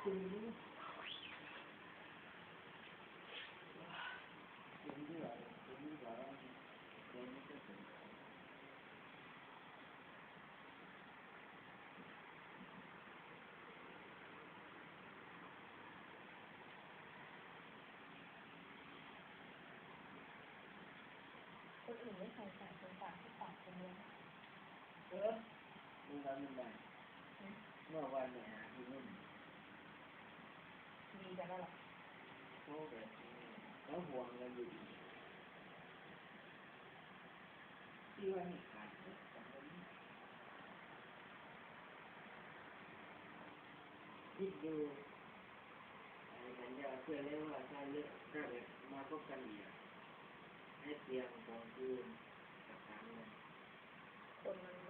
คุณ คนอื่นไม่เคยใส่คนปากที่ปากคนเดียวมึงทำยังไงเมื่อวันเนี่ยหาที่นู่น ดีกันแล้วหรอเขาแบบแล้วห่วงกันอยู่ที่ว่าไม่ขาดคิดดูสัญญาเพื่อเรียกว่าถ้าเลือกถ้าแบบมาพบกันอีกให้เตรียมของคืนกับทางนั้นคนมัน